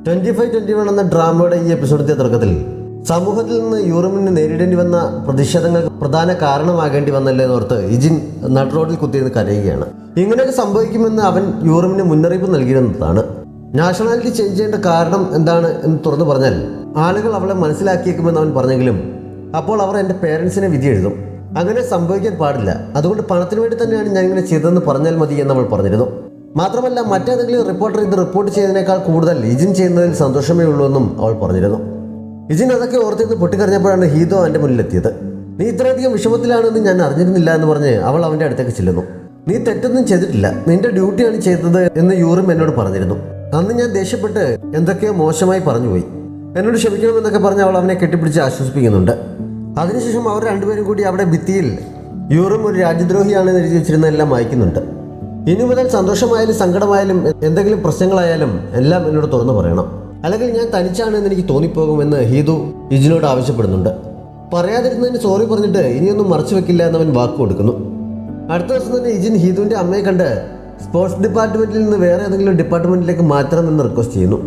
25-21 എന്ന ഡ്രാമയുടെ ഈ എപ്പിസോഡിന്റെ തുടക്കത്തിൽ സമൂഹത്തിൽ നിന്ന് യൂറിമിന് നേരിടേണ്ടി വന്ന പ്രതിഷേധങ്ങൾക്ക് പ്രധാന കാരണമാകേണ്ടി വന്നല്ലേ എന്നോർത്ത് ഇജിൻ നടുറോഡിൽ കുത്തിയിരുന്ന് കരയുകയാണ്. ഇങ്ങനെയൊക്കെ സംഭവിക്കുമെന്ന് അവൻ യൂറിമിന് മുന്നറിയിപ്പ് നൽകിയിരുന്നതാണ്. നാഷണാലിറ്റി ചേഞ്ച് ചെയ്യേണ്ട കാരണം എന്താണ് എന്ന് തുറന്നു പറഞ്ഞാൽ ആളുകൾ അവളെ മനസ്സിലാക്കിയേക്കുമെന്ന് അവൻ പറഞ്ഞെങ്കിലും അപ്പോൾ അവർ എൻ്റെ പേരൻസിനെ വിധി എഴുതും. അങ്ങനെ സംഭവിക്കാൻ പാടില്ല. അതുകൊണ്ട് പണത്തിന് വേണ്ടി തന്നെയാണ് ഞാൻ ഇങ്ങനെ ചെയ്തതെന്ന് പറഞ്ഞാൽ മതി എന്ന് അവൾ പറഞ്ഞിരുന്നു. മാത്രമല്ല മറ്റേതെങ്കിലും റിപ്പോർട്ടർ ഇത് റിപ്പോർട്ട് ചെയ്തതിനേക്കാൾ കൂടുതൽ ഇജിൻ ചെയ്യുന്നതിൽ സന്തോഷമേ ഉള്ളൂ എന്നും അവൾ പറഞ്ഞിരുന്നു. ഇജിൻ അതൊക്കെ ഓർത്തിരുന്ന് പൊട്ടിക്കറിഞ്ഞപ്പോഴാണ് ഹീതോ എൻ്റെ മുന്നിലെത്തിയത്. നീ ഇത്രയധികം വിഷമത്തിലാണെന്ന് ഞാൻ അറിഞ്ഞിരുന്നില്ല എന്ന് പറഞ്ഞ് അവൾ അവൻ്റെ അടുത്തേക്ക് ചെല്ലുന്നു. നീ തെറ്റൊന്നും ചെയ്തിട്ടില്ല, നിന്റെ ഡ്യൂട്ടിയാണ് ചെയ്തത് എന്ന് യൂറിം എന്നോട് പറഞ്ഞിരുന്നു. അന്ന് ഞാൻ ദേഷ്യപ്പെട്ട് എന്തൊക്കെയോ മോശമായി പറഞ്ഞുപോയി, എന്നോട് ക്ഷമിക്കണമെന്നൊക്കെ പറഞ്ഞ് അവൾ അവനെ കെട്ടിപ്പിടിച്ച് ആശ്വസിപ്പിക്കുന്നുണ്ട്. അതിനുശേഷം അവർ രണ്ടുപേരും കൂടി അവിടെ ഭിത്തിയിൽ യൂറിം ഒരു രാജ്യദ്രോഹിയാണെന്ന് എഴുതി വെച്ചിരുന്നതെല്ലാം വായിക്കുന്നുണ്ട്. ഇനി മുതൽ സന്തോഷമായാലും സങ്കടമായാലും എന്തെങ്കിലും പ്രശ്നങ്ങളായാലും എല്ലാം എന്നോട് തുറന്നു പറയണം, അല്ലെങ്കിൽ ഞാൻ തനിച്ചാണ് എന്ന് എനിക്ക് തോന്നിപ്പോകുമെന്ന് ഹീതു ഇജിനോട് ആവശ്യപ്പെടുന്നുണ്ട്. പറയാതിരുന്നതിന് സോറി പറഞ്ഞിട്ട് ഇനിയൊന്നും മറച്ചു വെക്കില്ല എന്നവൻ വാക്ക് കൊടുക്കുന്നു. അടുത്ത ദിവസം തന്നെ ഇജിൻ ഹീതുവിൻ്റെ അമ്മയെ കണ്ട് സ്പോർട്സ് ഡിപ്പാർട്ട്മെൻറ്റിൽ നിന്ന് വേറെ ഏതെങ്കിലും ഡിപ്പാർട്ട്മെൻറ്റിലേക്ക് മാറ്റണമെന്ന് റിക്വസ്റ്റ് ചെയ്യുന്നു.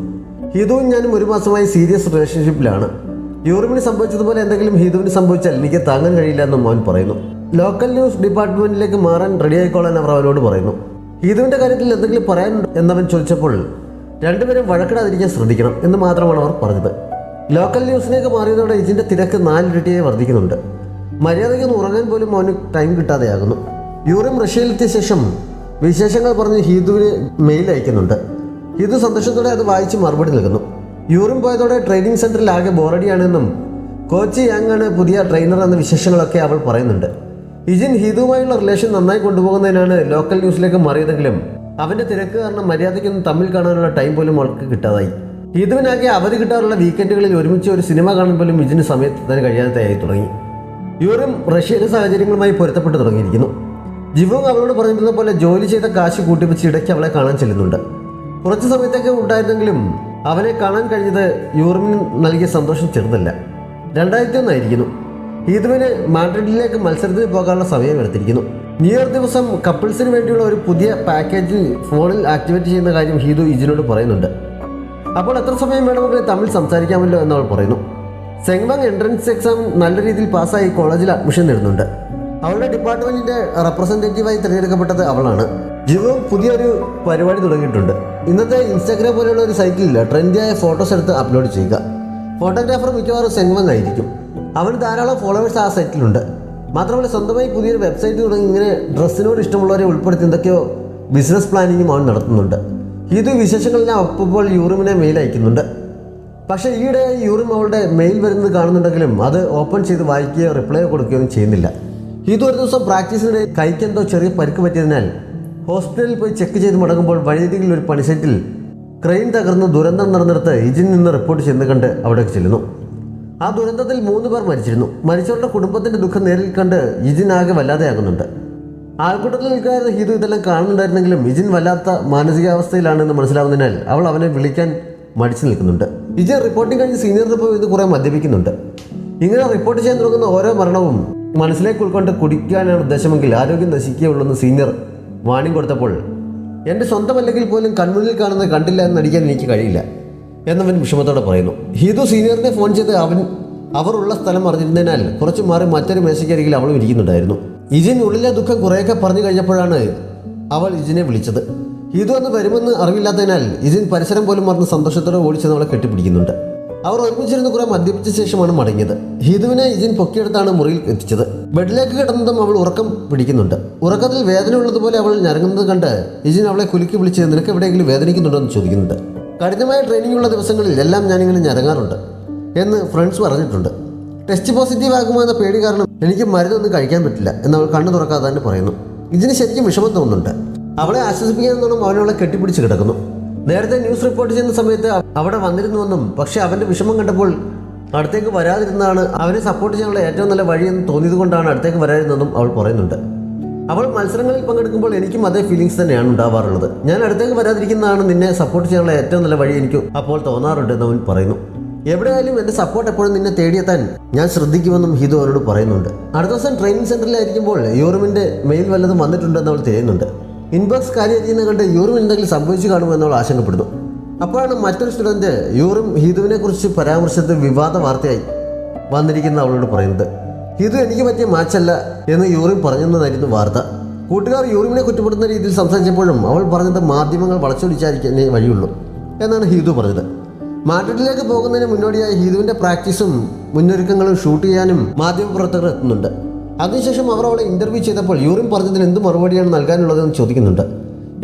ഹീതുവും ഞാനും ഒരു മാസമായി സീരിയസ് റിലേഷൻഷിപ്പിലാണ്. യൂറിമിന് സംഭവിച്ചതുപോലെ എന്തെങ്കിലും ഹീതുവിന് സംഭവിച്ചാൽ എനിക്ക് താങ്ങാൻ കഴിയില്ല എന്നും അവൻ പറയുന്നു. ലോക്കൽ ന്യൂസ് ഡിപ്പാർട്ട്മെൻറ്റിലേക്ക് മാറാൻ റെഡിയായിക്കോളാൻ അവർ അവനോട് പറയുന്നു. ഹീതുവിൻ്റെ കാര്യത്തിൽ എന്തെങ്കിലും പറയാനുണ്ടോ എന്നവൻ ചോദിച്ചപ്പോൾ രണ്ടുപേരും വഴക്കിടാതിരിക്കാൻ ശ്രദ്ധിക്കണം എന്ന് മാത്രമാണ് അവർ പറഞ്ഞത്. ലോക്കൽ ന്യൂസിലേക്ക് മാറിയതോടെ ഇതിൻ്റെ തിരക്ക് 4 ഇരട്ടിയായി വർദ്ധിക്കുന്നുണ്ട്. മര്യാദയ്ക്കൊന്ന് ഉറങ്ങാൻ പോലും അവന് ടൈം കിട്ടാതെയാകുന്നു. യൂറിം റഷ്യയിലെത്തിയ ശേഷം വിശേഷങ്ങൾ പറഞ്ഞ് ഹീതുവിന് മെയിൽ അയക്കുന്നുണ്ട്. ഹീതു സന്തോഷത്തോടെ അത് വായിച്ച് മറുപടി നൽകുന്നു. യൂറിം പോയതോടെ ട്രെയിനിങ് സെൻറ്ററിൽ ആകെ ബോറടിയാണെന്നും കോച്ച് യങ് ആണ് പുതിയ ട്രെയിനർ എന്ന വിശേഷങ്ങളൊക്കെ അവൾ പറയുന്നുണ്ട്. ഇജിൻ ഹീതുവുമായുള്ള റിലേഷൻ നന്നായി കൊണ്ടുപോകുന്നതിനാണ് ലോക്കൽ ന്യൂസിലേക്ക് മാറിയതെങ്കിലും അവൻ്റെ തിരക്ക് കാരണം മര്യാദയ്ക്കൊന്നും തമ്മിൽ കാണാനുള്ള ടൈം പോലും അവൾക്ക് കിട്ടാതായി. ഹീതുവിനാകെ അവധി കിട്ടാറുള്ള വീക്കെൻഡുകളിൽ ഒരുമിച്ച് ഒരു സിനിമ കാണാൻ പോലും ഇജിന് സമയത്തെത്താൻ കഴിയാതെയായി തുടങ്ങി. യൂറിം റഷ്യയിലെ സാഹചര്യങ്ങളുമായി പൊരുത്തപ്പെട്ട് തുടങ്ങിയിരിക്കുന്നു. ജിവോങ് അവളോട് പറഞ്ഞിരുന്ന പോലെ ജോലി ചെയ്ത കാശ് കൂട്ടിവെച്ച് ഇടയ്ക്ക് അവളെ കാണാൻ ചെല്ലുന്നുണ്ട്. കുറച്ച് സമയത്തൊക്കെ ഉണ്ടായിരുന്നെങ്കിലും അവനെ കാണാൻ കഴിഞ്ഞത് യൂറിമിന് നൽകിയ സന്തോഷം ചെറുതല്ല. 2001 ആയിരിക്കുന്നു. ഹീതുവിന് മാഡ്രിഡിലേക്ക് മത്സരത്തിന് പോകാനുള്ള സമയം എടുത്തിരിക്കുന്നു. ന്യൂ ഇയർ ദിവസം കപ്പിൾസിന് വേണ്ടിയുള്ള ഒരു പുതിയ പാക്കേജിൽ ഫോണിൽ ആക്ടിവേറ്റ് ചെയ്യുന്ന കാര്യം ഹീതു ഇജിനോട് പറയുന്നുണ്ട്. അപ്പോൾ എത്ര സമയം വേണമെങ്കിലും തമ്മിൽ സംസാരിക്കാമല്ലോ എന്നവൾ പറയുന്നു. സെങ്വാങ് എൻട്രൻസ് എക്സാം നല്ല രീതിയിൽ പാസ്സായി കോളേജിൽ അഡ്മിഷൻ നേടുന്നുണ്ട്. അവളുടെ ഡിപ്പാർട്ട്മെൻറ്റിൻ്റെ റെപ്രസെൻറ്റേറ്റീവായി തിരഞ്ഞെടുക്കപ്പെട്ടത് അവളാണ്. ജിവോങ് പുതിയൊരു പരിപാടി തുടങ്ങിയിട്ടുണ്ട്. ഇന്നത്തെ ഇൻസ്റ്റാഗ്രാം പോലെയുള്ള ഒരു സൈറ്റിൽ ട്രെൻഡിയായ ഫോട്ടോസ് എടുത്ത് അപ്ലോഡ് ചെയ്യുക. ഫോട്ടോഗ്രാഫർ മിക്കവാറും സെങ്വാങ് ആയിരിക്കും. അവന് ധാരാളം ഫോളോവേഴ്സ് ആ സൈറ്റിലുണ്ട്. മാത്രമല്ല സ്വന്തമായി പുതിയൊരു വെബ്സൈറ്റ് തുടങ്ങി ഇങ്ങനെ ഡ്രസ്സിനോട് ഇഷ്ടമുള്ളവരെ ഉൾപ്പെടുത്തി എന്തൊക്കെയോ ബിസിനസ് പ്ലാനിങ്ങും അവൻ നടത്തുന്നുണ്ട്. ഹീതു വിശേഷങ്ങളെല്ലാം അപ്പോൾ യൂറിമിനെ മെയിൽ അയക്കുന്നുണ്ട്. പക്ഷേ ഈയിടെ യൂറിം അവളുടെ മെയിൽ വരുന്നത് കാണുന്നുണ്ടെങ്കിലും അത് ഓപ്പൺ ചെയ്ത് വായിക്കുകയോ റിപ്ലൈയോ കൊടുക്കുകയൊന്നും ചെയ്യുന്നില്ല. ഹീതു ഒരു ദിവസം പ്രാക്ടീസിനിടെ കൈക്കെന്തോ ചെറിയ പരിക്ക് പറ്റിയതിനാൽ ഹോസ്പിറ്റലിൽ പോയി ചെക്ക് ചെയ്ത് മടങ്ങുമ്പോൾ വഴിയരികിൽ ഒരു പണിസൈറ്റിൽ ക്രെയിൻ തകർന്ന് ദുരന്തം നടന്നിടത്ത് ഇജിൻ നിന്ന് റിപ്പോർട്ട് ചെയ്യുന്ന കണ്ട് അവിടേക്ക് ചെല്ലുന്നു. ആ ദുരന്തത്തിൽ 3 പേർ മരിച്ചിരുന്നു. മരിച്ചവരുടെ കുടുംബത്തിൻ്റെ ദുഃഖം നേരിൽ കണ്ട് ഇജിൻ ആകെ വല്ലാതെയാകുന്നുണ്ട്. ആൾക്കൂട്ടത്തിൽ നിൽക്കാതെ ഹീതു ഇതെല്ലാം കാണുന്നുണ്ടായിരുന്നെങ്കിലും ഇജിൻ വല്ലാത്ത മാനസികാവസ്ഥയിലാണെന്ന് മനസ്സിലാവുന്നതിനാൽ അവൾ അവനെ വിളിക്കാൻ മടിച്ചു നിൽക്കുന്നുണ്ട്. ഇജിൻ റിപ്പോർട്ടിംഗ് കഴിഞ്ഞ് സീനിയറിനൊപ്പം ഇത് കുറേ മദ്യപിക്കുന്നുണ്ട്. ഇങ്ങനെ റിപ്പോർട്ട് ചെയ്യാൻ തുടങ്ങുന്ന ഓരോ മരണവും മനസ്സിലേക്ക് ഉൾക്കൊണ്ട് കുടിക്കാനാണ് ഉദ്ദേശമെങ്കിൽ ആരോഗ്യം നശിക്കുകയുള്ളൂ എന്ന് സീനിയർ വാണിംഗ് കൊടുത്തപ്പോൾ എൻ്റെ സ്വന്തമല്ലെങ്കിൽ പോലും കൺമുന്നിൽ കാണുന്നത് കണ്ടില്ല എന്ന് നടിക്കാൻ എനിക്ക് കഴിയില്ല എന്നവൻ വിഷമത്തോടെ പറയുന്നു. ഹീതു സീനിയറിനെ ഫോൺ ചെയ്ത് അവർ ഉള്ള സ്ഥലം അറിഞ്ഞിരുന്നതിനാൽ കുറച്ച് മാറി മറ്റൊരു മേശയ്ക്കരികിൽ അവളും ഇരിക്കുന്നുണ്ടായിരുന്നു. ഇജിൻ ഉള്ളിലെ ദുഃഖം കുറേയൊക്കെ പറഞ്ഞു കഴിഞ്ഞപ്പോഴാണ് അവൾ ഇജിനെ വിളിച്ചത്. ഹീതു അന്ന് വരുമെന്ന് അറിവില്ലാത്തതിനാൽ ഇജിൻ പരിസരം പോലും മറന്ന് സന്തോഷത്തോടെ ഓടിച്ചെന്ന് അവളെ കെട്ടിപ്പിടിക്കുന്നുണ്ട്. അവർ ഒരുമിച്ചിരുന്ന് കുറെ മദ്യപിച്ച ശേഷമാണ് മടങ്ങിയത്. ഹീതുവിനെ ഇജിൻ പൊക്കിയെടുത്താണ് മുറിയിൽ എത്തിച്ചത്. ബെഡിലേക്ക് കിടന്നതും അവൾ ഉറക്കം പിടിക്കുന്നുണ്ട്. ഉറക്കത്തിൽ വേദന ഉള്ളതുപോലെ അവൾ ഞരങ്ങുന്നത് കണ്ട് ഇജിൻ അവളെ കുലുക്കി വിളിച്ച് നിനക്ക് എവിടെയെങ്കിലും വേദനിക്കുന്നുണ്ടോ എന്ന് ചോദിക്കുന്നുണ്ട്. കഠിനമായ ട്രെയിനിങ് ഉള്ള ദിവസങ്ങളിൽ എല്ലാം ഞാനിങ്ങനെ ഞരങ്ങാറുണ്ട് എന്ന് ഫ്രണ്ട്സ് പറഞ്ഞിട്ടുണ്ട്. ടെസ്റ്റ് പോസിറ്റീവ് ആകുമോ എന്ന പേടി കാരണം എനിക്ക് മരുന്നൊന്നും കഴിക്കാൻ പറ്റില്ല എന്നവൾ കണ്ണു തുറക്കാതെ തന്നെ പറയുന്നു. ഇതിന് ശരിക്കും വിഷമം തോന്നുന്നുണ്ട്. അവളെ ആശ്വസിപ്പിക്കാനെന്നോണം അവനവളെ കെട്ടിപ്പിടിച്ച് കിടക്കുന്നു. നേരത്തെ ന്യൂസ് റിപ്പോർട്ട് ചെയ്യുന്ന സമയത്ത് അവിടെ വന്നിരുന്നുവെന്നും പക്ഷേ അവൻ്റെ വിഷമം കണ്ടപ്പോൾ അടുത്തേക്ക് വരാതിരുന്നതാണ് അവനെ സപ്പോർട്ട് ചെയ്യാനുള്ള ഏറ്റവും നല്ല വഴിയെന്ന് തോന്നിയത് കൊണ്ടാണ് അടുത്തേക്ക് വരാതിരുന്നതെന്നും അവൾ പറയുന്നുണ്ട്. അവൾ മത്സരങ്ങളിൽ പങ്കെടുക്കുമ്പോൾ എനിക്കും അതേ ഫീലിങ്സ് തന്നെയാണ് ഉണ്ടാവാറുള്ളത്. ഞാൻ അടുത്തേക്ക് വരാതിരിക്കുന്നതാണ് നിന്നെ സപ്പോർട്ട് ചെയ്യാനുള്ള ഏറ്റവും നല്ല വഴി എനിക്ക് അപ്പോൾ തോന്നാറുണ്ട് എന്ന് അവൻ പറയുന്നു. എവിടെയായാലും എൻ്റെ സപ്പോർട്ട് എപ്പോഴും നിന്നെ തേടിയെത്താൻ ഞാൻ ശ്രദ്ധിക്കുമെന്നും ഹീതു അവനോട് പറയുന്നുണ്ട്. അടുത്ത ദിവസം ട്രെയിനിങ് സെൻറ്ററിലായിരിക്കുമ്പോൾ യൂറിമിൻ്റെ മെയിൽ വല്ലതും വന്നിട്ടുണ്ടെന്ന് അവൾ തിരയുന്നുണ്ട്. ഇൻബോക്സ് കാര്യം ചെയ്യുന്ന കണ്ട് യൂറിമിന് എന്തെങ്കിലും സംഭവിച്ചു കാണുമെന്ന് അവൾ ആശങ്കപ്പെടുന്നു. അപ്പോഴാണ് മറ്റൊരു സ്റ്റുഡൻറ്റ് യൂറിം ഹീതുവിനെ കുറിച്ച് പരാമർശിച്ചത് വിവാദ വാർത്തയായി വന്നിരിക്കുന്ന അവളോട് പറയുന്നത്. ഹീതു എനിക്ക് പറ്റിയ മാച്ചല്ല എന്ന് യൂറിം പറഞ്ഞെന്നായിരുന്നു വാർത്ത. കൂട്ടുകാർ യൂറിമിനെ കുറ്റപ്പെടുത്തുന്ന രീതിയിൽ സംസാരിച്ചപ്പോഴും അവൾ പറഞ്ഞത് മാധ്യമങ്ങൾ വളച്ചൊടിച്ചായിരിക്കാനേ വഴിയുള്ളൂ എന്നാണ് ഹീതു പറഞ്ഞത്. മാഡ്രിഡിലേക്ക് പോകുന്നതിന് മുന്നോടിയായി ഹീതുവിൻ്റെ പ്രാക്ടീസും മുന്നൊരുക്കങ്ങളും ഷൂട്ട് ചെയ്യാനും മാധ്യമപ്രവർത്തകർ എത്തുന്നുണ്ട്. അതിനുശേഷം അവർ അവളെ ഇൻ്റർവ്യൂ ചെയ്തപ്പോൾ യൂറിം പറഞ്ഞതിന് എന്ത് മറുപടിയാണ് നൽകാനുള്ളതെന്ന് ചോദിക്കുന്നുണ്ട്.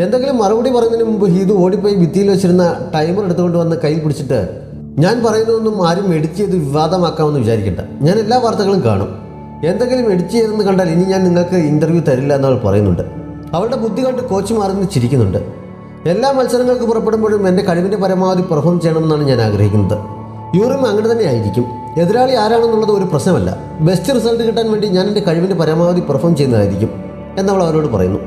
എന്തെങ്കിലും മറുപടി പറയുന്നതിന് മുമ്പ് ഹീതു ഓടിപ്പോയി ഭിത്തിയിൽ വെച്ചിരുന്ന ടൈമർ എടുത്തുകൊണ്ട് വന്ന് കയ്യിൽ പിടിച്ചിട്ട്, ഞാൻ പറയുന്നതൊന്നും ആരും എഡിറ്റ് ചെയ്ത് വിവാദമാക്കാമെന്ന് വിചാരിക്കണ്ട, ഞാൻ എല്ലാ വാർത്തകളും കാണും, എന്തെങ്കിലും എഡിറ്റ് ചെയ്തെന്ന് കണ്ടാൽ ഇനി ഞാൻ നിങ്ങൾക്ക് ഇൻ്റർവ്യൂ തരില്ല എന്നവൾ പറയുന്നുണ്ട്. അവളുടെ ബുദ്ധി കണ്ട് കോച്ച് മാറുന്ന ചിരിക്കുന്നുണ്ട്. എല്ലാ മത്സരങ്ങൾക്ക് പുറപ്പെടുമ്പോഴും എൻ്റെ കഴിവിൻ്റെ പരമാവധി പെർഫോം ചെയ്യണമെന്നാണ് ഞാൻ ആഗ്രഹിക്കുന്നത്. യൂറിം അങ്ങനെ തന്നെ ആയിരിക്കും. എതിരാളി ആരാണെന്നുള്ളത് ഒരു പ്രശ്നമല്ല. ബെസ്റ്റ് റിസൾട്ട് കിട്ടാൻ വേണ്ടി ഞാൻ എൻ്റെ കഴിവിൻ്റെ പരമാവധി പെർഫോം ചെയ്യുന്നതായിരിക്കും എന്നവൾ അവരോട് പറയുന്നു.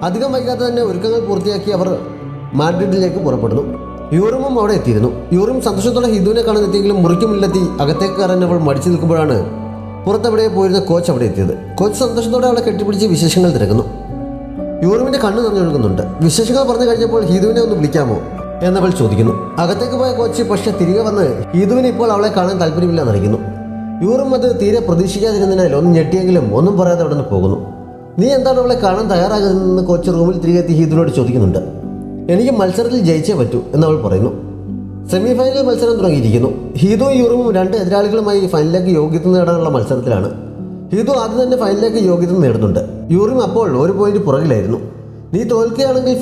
അധികം വൈകാതെ തന്നെ ഒരുക്കങ്ങൾ പൂർത്തിയാക്കി അവർ മാഡ്രിഡിലേക്ക് പുറപ്പെടുന്നു. യൂറിമും അവിടെ എത്തിയിരുന്നു. യൂറിം സന്തോഷത്തോടെ ഹിന്ദുവിനെ കാണാൻ എത്തിയെങ്കിലും മുറിക്കുമില്ലെത്തി അകത്തേക്ക് കയറാൻ അവൾ മടിച്ചു നിൽക്കുമ്പോഴാണ് പുറത്തെവിടെ പോയിരുന്ന കോച്ച് അവിടെ എത്തിയത്. കോച്ച് സന്തോഷത്തോടെ അവളെ കെട്ടിപ്പിടിച്ച് വിശേഷങ്ങൾ തിരക്കുന്നു. യൂറിമിൻ്റെ കണ്ണ് നിറഞ്ഞൊഴുകുന്നുണ്ട്. വിശേഷങ്ങൾ പറഞ്ഞു കഴിഞ്ഞപ്പോൾ ഹീതുവിനെ ഒന്ന് വിളിക്കാമോ എന്നവൾ ചോദിക്കുന്നു. അകത്തേക്ക് പോയ കോച്ച് പക്ഷെ തിരികെ വന്ന് ഹീതുവിന് ഇപ്പോൾ അവളെ കാണാൻ താല്പര്യമില്ലെന്ന് അറിയിക്കുന്നു. യൂറിം അത് തീരെ പ്രതീക്ഷിക്കാതിരുന്നതിനാൽ ഒന്ന് ഞെട്ടിയെങ്കിലും ഒന്നും പറയാതെ അവിടെ നിന്ന് പോകുന്നു. നീ എന്താണ് അവളെ കാണാൻ തയ്യാറാകുന്നതെന്ന് കോച്ച് റൂമിൽ തിരികെ എത്തി ഹീതുവിനോട് ചോദിക്കുന്നുണ്ട്. എനിക്ക് മത്സരത്തിൽ ജയിച്ചേ പറ്റൂ എന്നവൾ പറയുന്നു. സെമി ഫൈനൽ മത്സരം തുടങ്ങിയിരിക്കുന്നു. ഹീതുവും യൂറിമും രണ്ട് എതിരാളികളുമായി ഫൈനലിലേക്ക് യോഗ്യത നേടാനുള്ള മത്സരത്തിലാണ്. ഹീതു ആദ്യം തന്നെ ഫൈനലിലേക്ക് യോഗ്യത നേടുന്നുണ്ട്. യൂറിം അപ്പോൾ ഒരു പോയിന്റ് പുറകിലായിരുന്നു. നീ തോൽക്കുകയാണെങ്കിൽ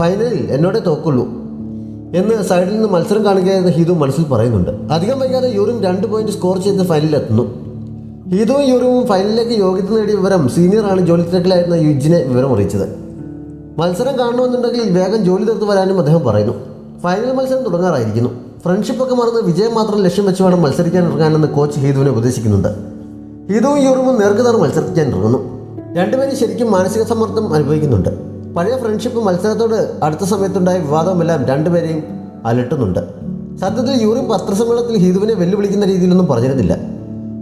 ഫൈനലിൽ എന്നോടെ തോക്കുള്ളൂ എന്ന് സൈഡിൽ നിന്ന് മത്സരം കാണുകയെന്ന് ഹീതു മനസ്സിൽ പറയുന്നുണ്ട്. അധികം വൈകാതെ യൂറിം 2 പോയിന്റ് സ്കോർ ചെയ്ത് ഫൈനലിലെത്തുന്നു. ഹീതുവും യൂറിമും ഫൈനലിലേക്ക് യോഗ്യത നേടിയ വിവരം സീനിയറാണ് ജോലി തിരക്കിലായിരുന്ന യുജിനെ വിവരം അറിയിച്ചത്. മത്സരം കാണണമെന്നുണ്ടെങ്കിൽ വേഗം ജോലി തീർത്ത് വരാനും അദ്ദേഹം പറയുന്നു. ഫൈനൽ മത്സരം തുടങ്ങാറായിരിക്കുന്നു. ഫ്രണ്ട്ഷിപ്പൊക്കെ മറന്ന് വിജയം മാത്രം ലക്ഷ്യം വെച്ച് വേണം മത്സരിക്കാൻ ഇറങ്ങാനെന്ന് കോച്ച് ഹീതുവിനെ ഉപദേശിക്കുന്നുണ്ട്. ഹീതുവും യൂറിമും നേർക്കുനേർ മത്സരിക്കാൻ ഇറങ്ങുന്നു. രണ്ടുപേരും ശരിക്കും മാനസിക സമ്മർദ്ദം അനുഭവിക്കുന്നുണ്ട്. പഴയ ഫ്രണ്ട്ഷിപ്പ് മത്സരത്തോട് അടുത്ത സമയത്തുണ്ടായ വിവാദമെല്ലാം രണ്ടുപേരെയും അലട്ടുന്നുണ്ട്. സത്യത്തിൽ യൂറിം പത്രസമ്മേളനത്തിൽ ഹീതുവിനെ വെല്ലുവിളിക്കുന്ന രീതിയിലൊന്നും പറഞ്ഞിരുന്നില്ല.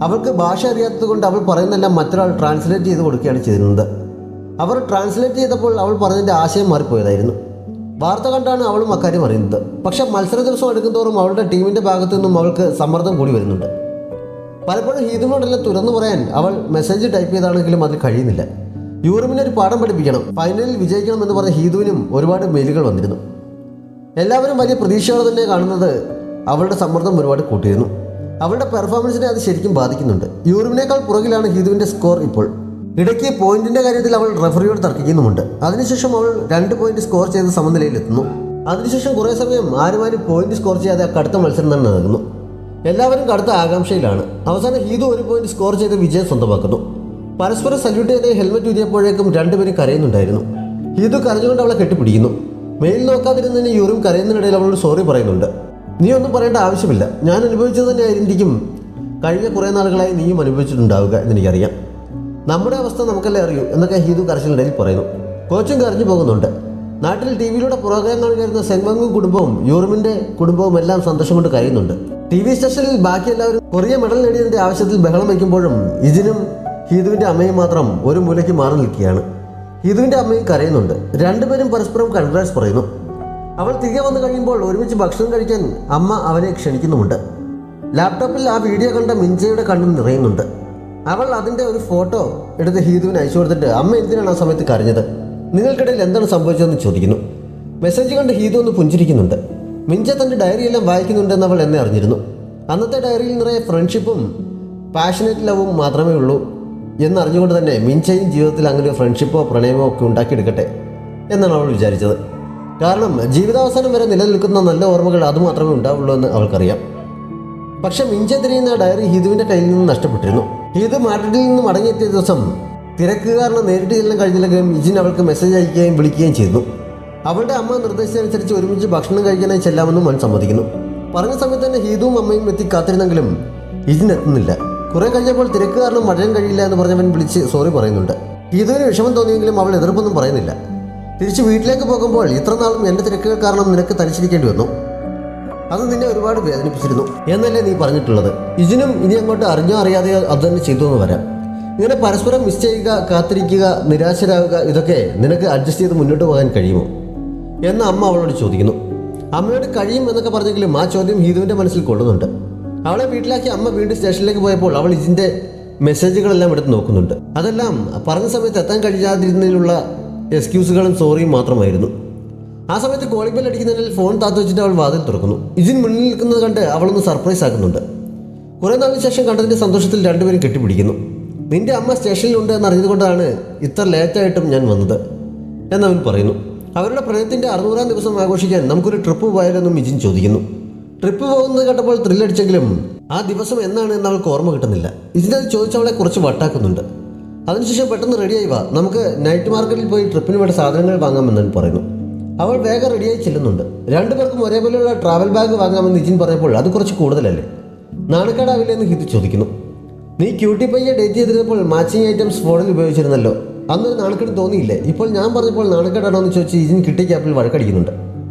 അവൾക്ക് ഭാഷ അറിയാത്തതുകൊണ്ട് അവൾ പറയുന്നതെല്ലാം മറ്റൊരാൾ ട്രാൻസ്ലേറ്റ് ചെയ്ത് കൊടുക്കുകയാണ് ചെയ്തിരുന്നത്. അവർ ട്രാൻസ്ലേറ്റ് ചെയ്തപ്പോൾ അവൾ പറഞ്ഞതിൻ്റെ ആശയം മാറിപ്പോയതായിരുന്നു. വാർത്ത കണ്ടാണ് അവളും അക്കാര്യം അറിയുന്നത്. പക്ഷെ മത്സര ദിവസം എടുക്കുന്തോറും അവളുടെ ടീമിൻ്റെ ഭാഗത്തു നിന്നും അവൾക്ക് സമ്മർദ്ദം കൂടി വരുന്നുണ്ട്. പലപ്പോഴും ഹീതുവിനോടെല്ലാം തുറന്നു പറയാൻ അവൾ മെസ്സേജ് ടൈപ്പ് ചെയ്താണെങ്കിലും അതിൽ കഴിയുന്നില്ല. യൂറിമിനെ ഒരു പാഠം പഠിപ്പിക്കണം, ഫൈനലിൽ വിജയിക്കണം എന്ന് പറഞ്ഞ ഹീതുവിനും ഒരുപാട് മെയിലുകൾ വന്നിരുന്നു. എല്ലാവരും വലിയ പ്രതീക്ഷയോടെ തന്നെ കാണുന്നത് അവളുടെ സമ്മർദ്ദം ഒരുപാട് കൂട്ടിയിരുന്നു. അവളുടെ പെർഫോമൻസിനെ അത് ശരിക്കും ബാധിക്കുന്നുണ്ട്. യൂറിമിനേക്കാൾ പുറകിലാണ് ഹീതുവിൻ്റെ സ്കോർ ഇപ്പോൾ. ഇടയ്ക്ക് പോയിന്റിൻ്റെ കാര്യത്തിൽ അവൾ റഫറിയോട് തർക്കിക്കുന്നുമുണ്ട്. അതിനുശേഷം അവൾ 2 പോയിന്റ് സ്കോർ ചെയ്ത് സമനിലയിലെത്തുന്നു. അതിനുശേഷം കുറേ സമയം ആരും പോയിന്റ് സ്കോർ ചെയ്യാതെ കടുത്ത മത്സരം തന്നെ നടക്കുന്നു. എല്ലാവരും കടുത്ത ആകാംക്ഷയിലാണ്. അവസാനം ഹീതു 1 പോയിന്റ് സ്കോർ ചെയ്ത് വിജയം സ്വന്തമാക്കുന്നു. പരസ്പരം സല്യൂട്ട് ചെയ്ത് ഹെൽമെറ്റ് ഊരിയപ്പോഴേക്കും രണ്ടുപേരും കരയുന്നുണ്ടായിരുന്നു. ഹീതു കരഞ്ഞുകൊണ്ട് അവളെ കെട്ടിപ്പിടിക്കുന്നു. മെയിൽ നോക്കാതിരുന്നതിന് യൂറിം കരയുന്നതിനിടയിൽ അവളോട് സോറി പറയുന്നുണ്ട്. നീ ഒന്നും പറയേണ്ട ആവശ്യമില്ല, ഞാൻ അനുഭവിച്ചത് തന്നെ ആയിരിക്കും കഴിഞ്ഞ കുറേ നാളുകളായി നീയും അനുഭവിച്ചിട്ടുണ്ടാവുക എന്നെനിക്കറിയാം. നമ്മുടെ അവസ്ഥ നമുക്കല്ലേ അറിയൂ എന്നൊക്കെ ഹീതു കരച്ചിലിടയിൽ പറയുന്നു. കോച്ചും കരഞ്ഞു പോകുന്നുണ്ട്. നാട്ടിൽ ടി വിയിലൂടെ പ്രോഗ്രാം കാണുകയായിരുന്ന സെങ്മങ്ങും കുടുംബവും യൂറിമിൻ്റെ കുടുംബവും എല്ലാം സന്തോഷം കൊണ്ട് കരയുന്നുണ്ട്. TV സ്റ്റേഷനിൽ ബാക്കി എല്ലാവരും കൊറിയ മെഡൽ നേടിയതിൻ്റെ ആവശ്യത്തിൽ ബഹളം വയ്ക്കുമ്പോഴും ഇജിനും ഹീതുവിൻ്റെ അമ്മയും മാത്രം ഒരു മൂലയ്ക്ക് മാറി നിൽക്കുകയാണ്. ഹീതുവിൻ്റെ അമ്മയും കരയുന്നുണ്ട്. രണ്ടുപേരും പരസ്പരം കൺഗ്രാറ്റ്സ് പറയുന്നു. അവൾ തിരികെ വന്നു കഴിയുമ്പോൾ ഒരുമിച്ച് ഭക്ഷണം കഴിക്കാൻ അമ്മ അവനെ ക്ഷണിക്കുന്നുമുണ്ട്. ലാപ്ടോപ്പിൽ ആ വീഡിയോ കണ്ട മിൻജയുടെ കണ്ണും നിറയുന്നുണ്ട്. അവൾ അതിൻ്റെ ഒരു ഫോട്ടോ എടുത്ത് ഹീതുവിന് അയച്ചു കൊടുത്തിട്ട് അമ്മ എന്തിനാണ് ആ സമയത്ത് കരഞ്ഞത്, നിങ്ങൾക്കിടയിൽ എന്താണ് സംഭവിച്ചതെന്ന് ചോദിക്കുന്നു. മെസ്സേജ് കണ്ട് ഹീതു ഒന്ന് പുഞ്ചിരിക്കുന്നുണ്ട്. മിൻജ തൻ്റെ ഡയറിയെല്ലാം വായിക്കുന്നുണ്ടെന്ന് അവൾ എന്നെ അറിഞ്ഞിരുന്നു. അന്നത്തെ ഡയറിയിൽ നിറയെ ഫ്രണ്ട്ഷിപ്പും പാഷനേറ്റ് ലവും മാത്രമേ ഉള്ളൂ എന്നറിഞ്ഞുകൊണ്ട് തന്നെ മിൻജയും ജീവിതത്തിൽ അങ്ങനെ ഫ്രണ്ട്ഷിപ്പോ പ്രണയമോ ഒക്കെ ഉണ്ടാക്കിയെടുക്കട്ടെ എന്നാണ് അവൾ വിചാരിച്ചത്. കാരണം ജീവിതാവസാനം വരെ നിലനിൽക്കുന്ന നല്ല ഓർമ്മകൾ അതുമാത്രമേ ഉണ്ടാവുള്ളൂ എന്ന് അവൾക്കറിയാം. പക്ഷെ മിൻജ തിരിയുന്ന ഡയറി ഹീതുവിൻ്റെ കയ്യിൽ നിന്ന് നഷ്ടപ്പെട്ടിരുന്നു. ഹീതു മാഡ്രിഡിൽ നിന്ന് മടങ്ങിയെത്തിയ ദിവസം തിരക്ക് കാരണം നേരിട്ട് ചെല്ലാൻ കഴിഞ്ഞില്ലെങ്കിലും ഇജിൻ അവൾക്ക് മെസ്സേജ് അയക്കുകയും വിളിക്കുകയും ചെയ്തു. അവളുടെ അമ്മ നിർദ്ദേശിച്ചനുസരിച്ച് ഒരുമിച്ച് ഭക്ഷണം കഴിക്കാനായി ചെല്ലാമെന്നും അവൻ സമ്മതിക്കുന്നു. പറഞ്ഞ സമയത്ത് തന്നെ ഹീതുവും അമ്മയും എത്തി കാത്തിരുന്നെങ്കിലും ഇജിൻ എത്തുന്നില്ല. കുറെ കഴിഞ്ഞപ്പോൾ തിരക്ക് കാരണം മടങ്ങാൻ കഴിയില്ല എന്ന് പറഞ്ഞവൻ വിളിച്ച് സോറി പറയുന്നുണ്ട്. ഹീതുവിന് വിഷമം തോന്നിയെങ്കിലും അവൾ എതിർപ്പൊന്നും പറയുന്നില്ല. തിരിച്ച് വീട്ടിലേക്ക് പോകുമ്പോൾ ഇത്ര നാളും എൻ്റെ തിരക്കുകൾ കാരണം നിനക്ക് തനിച്ചിരിക്കേണ്ടി വന്നു, അത് നിന്നെ ഒരുപാട് വേദനിപ്പിച്ചിരുന്നു എന്നല്ലേ നീ പറഞ്ഞിട്ടുള്ളത്. ഇജിനും ഇനി അങ്ങോട്ട് അറിഞ്ഞോ അറിയാതെയോ അത് തന്നെ ചെയ്തു എന്ന് വരാം. ഇങ്ങനെ പരസ്പരം മിസ് ചെയ്യുക, കാത്തിരിക്കുക, നിരാശരാകുക, ഇതൊക്കെ നിനക്ക് അഡ്ജസ്റ്റ് ചെയ്ത് മുന്നോട്ട് പോകാൻ കഴിയുമോ എന്ന് അമ്മ അവളോട് ചോദിക്കുന്നു. അമ്മയോട് കഴിയും എന്നൊക്കെ പറഞ്ഞെങ്കിലും ആ ചോദ്യം ഹീതുവിൻ്റെ മനസ്സിൽ കൊള്ളുന്നുണ്ട്. അവളെ വീട്ടിലാക്കി അമ്മ വീണ്ടും സ്റ്റേഷനിലേക്ക് പോയപ്പോൾ അവൾ ഇജിൻ്റെ മെസ്സേജുകളെല്ലാം എടുത്ത് നോക്കുന്നുണ്ട്. അതെല്ലാം പറഞ്ഞ സമയത്ത് എത്താൻ കഴിയാതിരുന്നതിനുള്ള എക്സ്ക്യൂസുകളും സോറിയും മാത്രമായിരുന്നു. ആ സമയത്ത് കോളിംഗ് ബെൽ അടിക്കുന്നതിൽ ഫോൺ താത്തു വെച്ചിട്ട് അവൾ വാതിൽ തുറക്കുന്നു. ഇജിൻ മുന്നിൽ നിൽക്കുന്നത് കണ്ട് അവളൊന്ന് സർപ്രൈസ് ആക്കുന്നുണ്ട്. കുറേ നാളിന് ശേഷം കണ്ടതിൻ്റെ സന്തോഷത്തിൽ രണ്ടുപേരും കെട്ടിപ്പിടിക്കുന്നു. നിന്റെ അമ്മ സ്റ്റേഷനിലുണ്ട് എന്നറിഞ്ഞതുകൊണ്ടാണ് ഇത്ര ലേറ്റായിട്ടും ഞാൻ വന്നത് എന്നവൻ പറയുന്നു. അവരുടെ പ്രണയത്തിൻ്റെ 600-ാം ദിവസം ആഘോഷിക്കാൻ നമുക്കൊരു ട്രിപ്പ് പോയാലെന്നും ഇജിൻ ചോദിക്കുന്നു. ട്രിപ്പ് പോകുന്നത് കണ്ടപ്പോൾ ത്രില്ലടിച്ചെങ്കിലും ആ ദിവസം എന്നാണ് എന്ന് അവൾക്ക് ഓർമ്മ കിട്ടുന്നില്ല. ഇജിനത് ചോദിച്ചവളെ കുറച്ച് വട്ടാക്കുന്നുണ്ട്. അതിനുശേഷം പെട്ടെന്ന് റെഡിയായി വാ, നമുക്ക് നൈറ്റ് മാർക്കറ്റിൽ പോയി ട്രിപ്പിന് വേണ്ട സാധനങ്ങൾ വാങ്ങാമെന്ന് പറയുന്നു. അവൾ വേഗം റെഡിയായി ചെല്ലുന്നുണ്ട്. രണ്ടുപേർക്കും ഒരേപോലെയുള്ള ട്രാവൽ ബാഗ് വാങ്ങാമെന്ന് ഇജിൻ പറഞ്ഞപ്പോൾ അത് കുറച്ച് കൂടുതലല്ലേ, നാണക്കേടാവില്ലേ എന്ന് ഹിതു ചോദിക്കുന്നു. നീ ക്യൂട്ടി പയ്യെ ഡേറ്റ് ചെയ്തിരുന്നപ്പോൾ മാച്ചിങ് ഐറ്റംസ് ഫോണിൽ ഉപയോഗിച്ചിരുന്നല്ലോ, അന്നൊരു നാണക്കേട് തോന്നിയില്ലേ? ഇപ്പോൾ ഞാൻ പറഞ്ഞപ്പോൾ നാണക്കേടാണോ എന്ന് ചോദിച്ച് ഇജിൻ കിട്ടിയ ക്യാപ്പിൽ വഴക്കടിക്കുന്നുണ്ട്.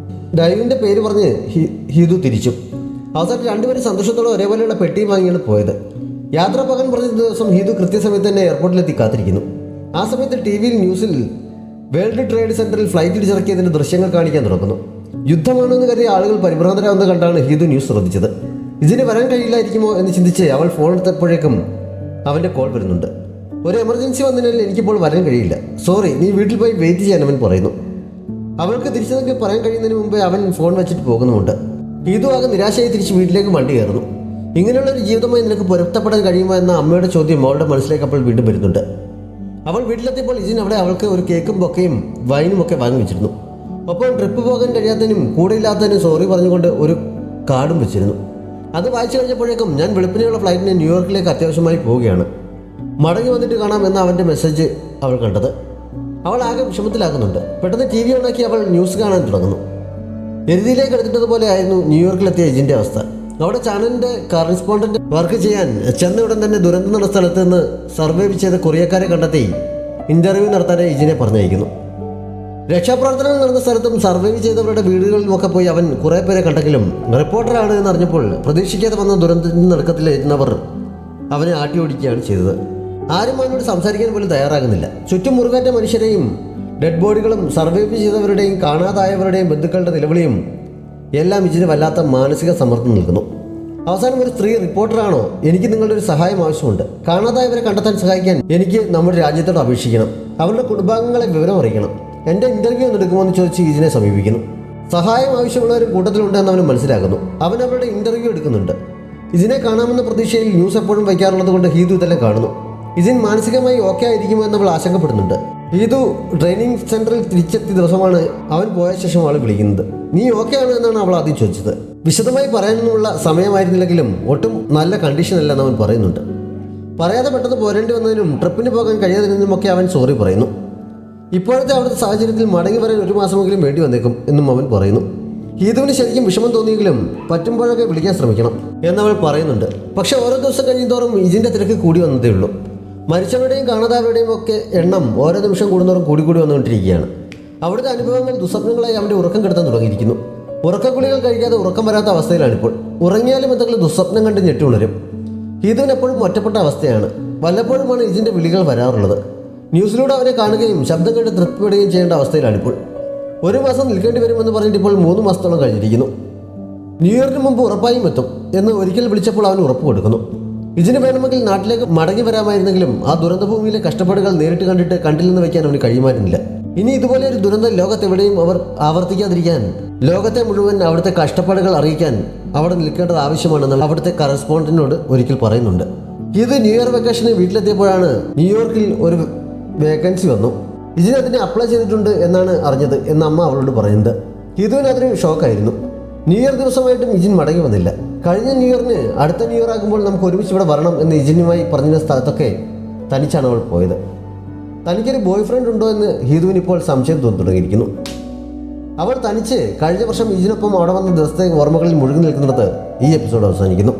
ഡൈവിൻ്റെ പേര് പറഞ്ഞ് ഹിതു തിരിച്ചു. അവസാനം രണ്ടുപേരും സന്തോഷത്തോടെ ഒരേപോലെയുള്ള പെട്ടിയും വാങ്ങിയാണ് പോയത്. യാത്ര പോകാൻ പറഞ്ഞ ദിവസം ഹിതു കൃത്യസമയത്ത് തന്നെ എയർപോർട്ടിലെത്തി കാത്തിരിക്കുന്നു. ആ സമയത്ത് ടി വിയിൽ ന്യൂസിൽ വേൾഡ് ട്രേഡ് സെന്ററിൽ ഫ്ലൈറ്റ് ഇടിച്ചിറക്കിയതിൻ്റെ ദൃശ്യങ്ങൾ കാണിക്കാൻ തുടങ്ങുന്നു. യുദ്ധമാണെന്ന് കരുതിയ ആളുകൾ പരിഭ്രാന്തരാകുന്നത് കണ്ടാണ് ഹിതു ന്യൂസ് ശ്രദ്ധിച്ചത്. ഇതിന് വരാൻ കഴിയില്ലായിരിക്കുമോ എന്ന് ചിന്തിച്ച് അവൾ ഫോൺ എടുത്തപ്പോഴേക്കും അവൻ്റെ കോൾ വരുന്നുണ്ട്. ഒരു എമർജൻസി വന്നതിനാൽ എനിക്കിപ്പോൾ വരാൻ കഴിയില്ല, സോറി, നീ വീട്ടിൽ പോയി വെയിറ്റ് ചെയ്യാൻ അവൻ പറയുന്നു. അവൾക്ക് തിരിച്ചതൊക്കെ പറയാൻ കഴിയുന്നതിന് മുമ്പേ അവൻ ഫോൺ വെച്ചിട്ട് പോകുന്നുമുണ്ട്. ഹിതു ആകെ നിരാശയായി തിരിച്ച് വീട്ടിലേക്ക് വണ്ടി കയറുന്നു. ഇങ്ങനെയുള്ളൊരു ജീവിതമായി നിനക്ക് പൊരുത്തപ്പെടാൻ കഴിയുമോ എന്ന അമ്മയുടെ ചോദ്യം അവളുടെ മനസ്സിലേക്ക് അപ്പോൾ വീണ്ടും വരുന്നുണ്ട്. അവൾ വീട്ടിലെത്തിയപ്പോൾ ഇജിൻ അവിടെ അവൾക്ക് ഒരു കേക്കും ബൊക്കയും വൈനും ഒക്കെ വാങ്ങി വെച്ചിരുന്നു. ഒപ്പം ട്രിപ്പ് പോകാൻ കഴിയാത്തതിനും കൂടെ ഇല്ലാത്തതിനും സോറി പറഞ്ഞുകൊണ്ട് ഒരു കാർഡും വെച്ചിരുന്നു. അത് വായിച്ചു കഴിഞ്ഞപ്പോഴേക്കും ഞാൻ വെളുപ്പിനെയുള്ള ഫ്ലൈറ്റിന് ന്യൂയോർക്കിലേക്ക് അത്യാവശ്യമായി പോവുകയാണ്, മടങ്ങി വന്നിട്ട് കാണാം എന്ന അവൻ്റെ മെസ്സേജ് അവൾ കണ്ടത്. അവൾ ആകെ വിഷമത്തിലാക്കുന്നുണ്ട്. പെട്ടെന്ന് ടി വി ഓണാക്കി അവൾ ന്യൂസ് കാണാൻ തുടങ്ങുന്നു. എരുതിയിലേക്ക് എടുത്തിട്ടതുപോലെ ആയിരുന്നു ന്യൂയോർക്കിലെത്തിയ ഇജിൻ്റെ അവസ്ഥ. അവിടെ ചാനലിൻ്റെ കറസ്പോണ്ടൻ്റ് വർക്ക് ചെയ്യാൻ ചെന്ന ഉടൻ തന്നെ ദുരന്തം നടന്ന സ്ഥലത്ത് നിന്ന് സർവൈവ് ചെയ്ത കൊറിയക്കാരെ കണ്ടെത്തി ഇൻ്റർവ്യൂ നടത്താനായി ഇജിനെ പറഞ്ഞയക്കുന്നു. രക്ഷാപ്രവർത്തനങ്ങൾ നടന്ന സ്ഥലത്തും സർവൈവ് ചെയ്തവരുടെ വീടുകളിലുമൊക്കെ പോയി അവൻ കുറേ പേരെ കണ്ടെങ്കിലും റിപ്പോർട്ടറാണ് എന്നറിഞ്ഞപ്പോൾ പ്രതീക്ഷിക്കാതെ വന്ന ദുരന്തത്തിൻ്റെ നടുക്കത്തിലെത്തുന്നവർ അവനെ ആട്ടി ഓടിക്കുകയാണ് ചെയ്തത്. ആരും അവനോട് സംസാരിക്കാൻ പോലും തയ്യാറാകുന്നില്ല. ചുറ്റും മുറിവേറ്റ മനുഷ്യരെയും ഡെഡ് ബോഡികളും സർവൈവ് ചെയ്തവരുടെയും കാണാതായവരുടെയും ബന്ധുക്കളുടെ നിലവിളിയും എല്ലാം ഇജിന് വല്ലാത്ത മാനസിക സമ്മർദ്ദം നൽകുന്നു. അവസാനം ഒരു സ്ത്രീ റിപ്പോർട്ടറാണോ, എനിക്ക് നിങ്ങളുടെ ഒരു സഹായം ആവശ്യമുണ്ട്, കാണാതായവരെ കണ്ടെത്താൻ സഹായിക്കാൻ എനിക്ക് നമ്മുടെ രാജ്യത്തോട് അപേക്ഷിക്കണം, അവരുടെ കുടുംബാംഗങ്ങളെ വിവരം അറിയിക്കണം, എൻ്റെ ഇൻ്റർവ്യൂ ഒന്ന് എടുക്കുമോ എന്ന് ചോദിച്ച് ഇജിനെ സമീപിക്കുന്നു. സഹായം ആവശ്യമുള്ളവരും കൂട്ടത്തിലുണ്ടെന്ന് അവന് മനസ്സിലാക്കുന്നു. അവൻ അവരുടെ ഇൻ്റർവ്യൂ എടുക്കുന്നുണ്ട്. ഇജിനെ കാണാമെന്ന പ്രതീക്ഷയിൽ ന്യൂസ് എപ്പോഴും വയ്ക്കാറുള്ളത് കൊണ്ട് ഹീതു ഇതെല്ലാം കാണുന്നു. ഇജിൻ മാനസികമായി ഓക്കെ ആയിരിക്കുമോ എന്നവൾ ആശങ്കപ്പെടുന്നുണ്ട്. ഹീതു ട്രെയിനിങ് സെൻറ്ററിൽ തിരിച്ചെത്തിയ ദിവസമാണ് അവൻ പോയ ശേഷം അവൾ വിളിക്കുന്നത്. നീ ഓക്കെ ആണ് എന്നാണ് അവൾ ആദ്യം ചോദിച്ചത്. വിശദമായി പറയാനൊന്നുമുള്ള സമയമായിരുന്നില്ലെങ്കിലും ഒട്ടും നല്ല കണ്ടീഷനല്ലെന്ന് അവൻ പറയുന്നുണ്ട്. പറയാതെ പെട്ടെന്ന് പോരേണ്ടി വന്നതിനും ട്രിപ്പിന് പോകാൻ കഴിയാതിരുന്നതിനുമൊക്കെ അവൻ സോറി പറയുന്നു. ഇപ്പോഴത്തെ അവിടുത്തെ സാഹചര്യത്തിൽ മടങ്ങി വരാൻ 1 മാസമെങ്കിലും വേണ്ടി വന്നേക്കും എന്നും അവൻ പറയുന്നു. ഹീതുവിന് ശരിക്കും വിഷമം തോന്നിയെങ്കിലും പറ്റുമ്പോഴൊക്കെ വിളിക്കാൻ ശ്രമിക്കണം എന്നവൾ പറയുന്നുണ്ട്. പക്ഷെ ഓരോ ദിവസം കഴിയുന്തോറും ഇജിൻ്റെ തിരക്ക് കൂടി വന്നതേ ഉള്ളൂ. മരിച്ചവരുടെയും കാണാതാവരുടെയും ഒക്കെ എണ്ണം ഓരോ നിമിഷം കൂടുന്നോറും കൂടി വന്നുകൊണ്ടിരിക്കുകയാണ്. അവിടുത്തെ അനുഭവങ്ങൾ ദുസ്വപ്നങ്ങളായി അവൻ്റെ ഉറക്കം കെടുത്താൻ തുടങ്ങിയിരിക്കുന്നു. ഉറക്കഗുളികൾ കഴിക്കാതെ ഉറക്കം വരാത്ത അവസ്ഥയിലാണിപ്പോൾ. ഉറങ്ങിയാലും എന്തെങ്കിലും ദുസ്വപ്നം കണ്ട് ഞെട്ടുണരും. ഹീതുവിന് എപ്പോഴും ഒറ്റപ്പെട്ട അവസ്ഥയാണ്. വല്ലപ്പോഴുമാണ് ഇജിൻ്റെ വിളികൾ വരാറുള്ളത്. ന്യൂസിലൂടെ അവനെ കാണുകയും ശബ്ദം കേട്ട് തൃപ്തിപ്പെടുകയും ചെയ്യേണ്ട അവസ്ഥയിലാണിപ്പോൾ. 1 മാസം നിൽക്കേണ്ടി വരുമെന്ന് പറഞ്ഞിട്ട് ഇപ്പോൾ 3 മാസത്തോളം കഴിഞ്ഞിരിക്കുന്നു. ന്യൂ ഇയറിന് മുമ്പ് ഉറപ്പായും എത്തും എന്ന് ഒരിക്കൽ വിളിച്ചപ്പോൾ അവന് ഉറപ്പ് കൊടുക്കുന്നു. ഇതിന് വേണമെങ്കിൽ നാട്ടിലേക്ക് മടങ്ങി വരാമായിരുന്നെങ്കിലും ആ ദുരന്തഭൂമിയിലെ കഷ്ടപ്പാടുകൾ നേരിട്ട് കണ്ടില്ലെന്ന് വയ്ക്കാൻ അവന് കഴിയുമായിരുന്നില്ല. ഇനി ഇതുപോലെ ഒരു ദുരന്തം ലോകത്തെവിടെയും അവർ ആവർത്തിക്കാതിരിക്കാൻ, ലോകത്തെ മുഴുവൻ അവിടുത്തെ കഷ്ടപ്പാടുകൾ അറിയിക്കാൻ അവിടെ നിൽക്കേണ്ടത് ആവശ്യമാണെന്ന് അവിടുത്തെ കറസ്പോണ്ടന്റിനോട് ഒരിക്കൽ പറയുന്നുണ്ട്. ഇത് ന്യൂ ഇയർ വെക്കേഷന് വീട്ടിലെത്തിയപ്പോഴാണ് ന്യൂയോർക്കിൽ ഒരു വേക്കൻസി വന്നു. ഇതിന് അപ്ലൈ ചെയ്തിട്ടുണ്ട് എന്നാണ് അറിഞ്ഞത് എന്ന് അമ്മ അവളോട് പറയുന്നത്. ഹിതുവിന് അതൊരു ഷോക്കായിരുന്നു. ന്യൂ ഇയർ ദിവസമായിട്ടും ഇജിൻ മടങ്ങി വന്നില്ല. കഴിഞ്ഞ ന്യൂ ഇയറിന് അടുത്ത ന്യൂ ഇയർ ആകുമ്പോൾ നമുക്ക് ഒരുമിച്ച് ഇവിടെ വരണം എന്ന് ഇജിനുമായി പറഞ്ഞ സ്ഥലത്തൊക്കെ തനിച്ചാണ് അവൾ പോയത്. തനിക്കൊരു ബോയ് ഫ്രണ്ട് ഉണ്ടോ എന്ന് ഹീതുവിന് ഇപ്പോൾ സംശയം തോന്നി തുടങ്ങിയിരിക്കുന്നു. അവൾ തനിച്ച് കഴിഞ്ഞ വർഷം ഇജിനൊപ്പം അവിടെ വന്ന ദിവസത്തെ ഓർമ്മകളിൽ മുഴുകി നിൽക്കുന്നിടത്ത് ഈ എപ്പിസോഡ് അവസാനിക്കുന്നു.